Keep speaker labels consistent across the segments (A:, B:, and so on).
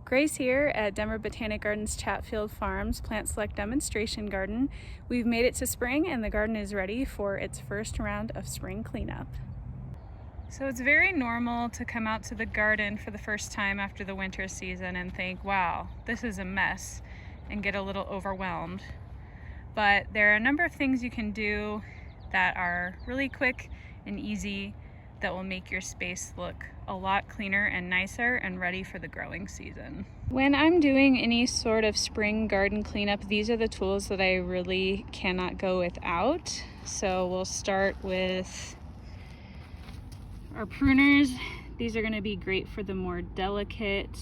A: Grace here at Denver Botanic Gardens Chatfield Farms Plant Select Demonstration Garden. We've made it to spring and the garden is ready for its first round of spring cleanup. So it's very normal to come out to the garden for the first time after the winter season and think, wow, this is a mess, and get a little overwhelmed. But there are a number of things you can do that are really quick and easy that will make your space look a lot cleaner and nicer and ready for the growing season. When I'm doing any sort of spring garden cleanup, these are the tools that I really cannot go without. So we'll start with our pruners. These are going to be great for the more delicate,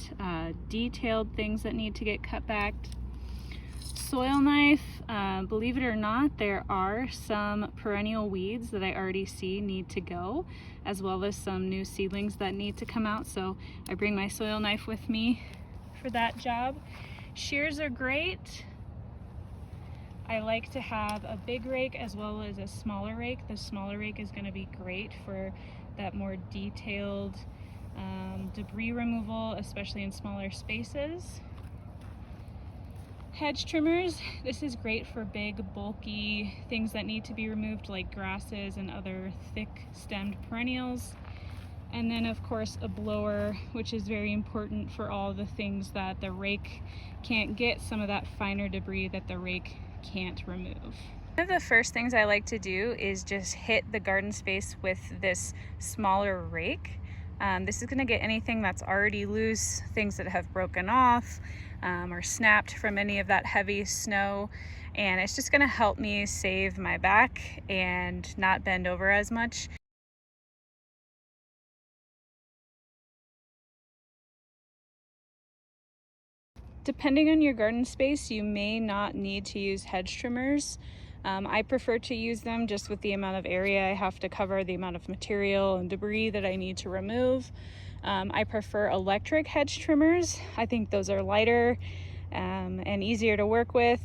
A: detailed things that need to get cut back. Soil knife, believe it or not, there are some perennial weeds that I already see need to go, as well as some new seedlings that need to come out, so I bring my soil knife with me for that job. Shears are great. I like to have a big rake as well as a smaller rake. The smaller rake is going to be great for that more detailed debris removal, especially in smaller spaces. Hedge trimmers, this is great for big, bulky things that need to be removed, like grasses and other thick-stemmed perennials. And then, of course, a blower, which is very important for all the things that the rake can't get, some of that finer debris that the rake can't remove. One of the first things I like to do is just hit the garden space with this smaller rake. This is going to get anything that's already loose, things that have broken off, or snapped from any of that heavy snow, and it's just going to help me save my back and not bend over as much. Depending on your garden space, you may not need to use hedge trimmers. I prefer to use them just with the amount of area I have to cover, the amount of material and debris that I need to remove. I prefer electric hedge trimmers. I think those are lighter and easier to work with.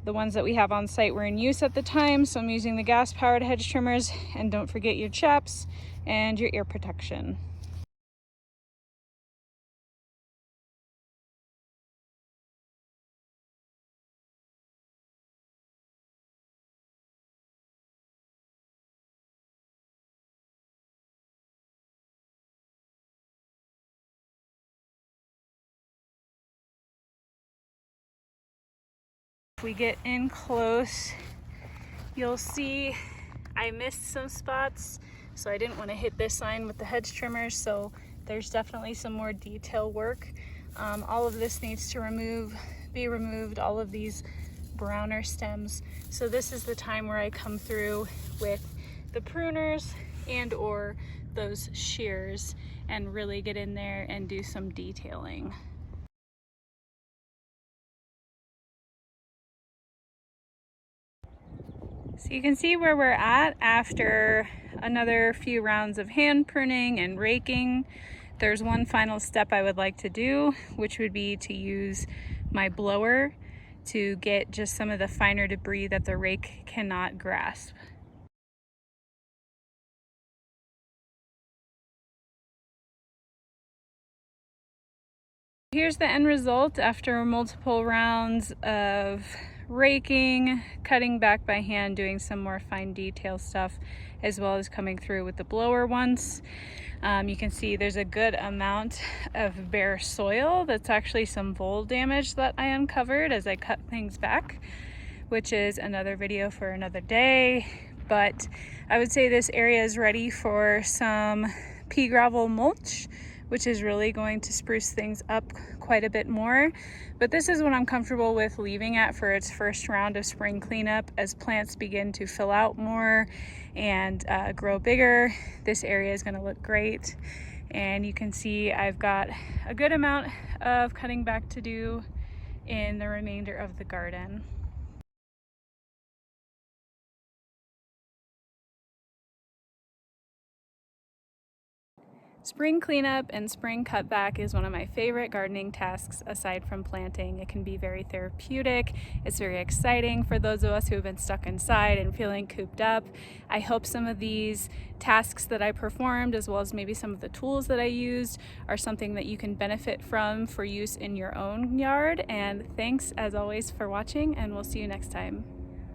A: The ones that we have on site were in use at the time, so I'm using the gas-powered hedge trimmers. And don't forget your chaps and your ear protection. If we get in close, you'll see I missed some spots, so I didn't want to hit this line with the hedge trimmers, so there's definitely some more detail work. All of this needs to be removed, all of these browner stems. So this is the time where I come through with the pruners and or those shears and really get in there and do some detailing. So you can see where we're at after another few rounds of hand pruning and raking. There's one final step I would like to do, which would be to use my blower to get just some of the finer debris that the rake cannot grasp. Here's the end result after multiple rounds of raking, cutting back by hand, doing some more fine detail stuff, as well as coming through with the blower once. You can see there's a good amount of bare soil. That's actually some vole damage that I uncovered as I cut things back, which is another video for another day. But I would say this area is ready for some pea gravel mulch, which is really going to spruce things up quite a bit more. But this is what I'm comfortable with leaving at for its first round of spring cleanup. As plants begin to fill out more and grow bigger, this area is going to look great. And you can see I've got a good amount of cutting back to do in the remainder of the garden. Spring cleanup and spring cutback is one of my favorite gardening tasks aside from planting. It can be very therapeutic. It's very exciting for those of us who have been stuck inside and feeling cooped up. I hope some of these tasks that I performed, as well as maybe some of the tools that I used, are something that you can benefit from for use in your own yard. And thanks as always for watching, and we'll see you next time.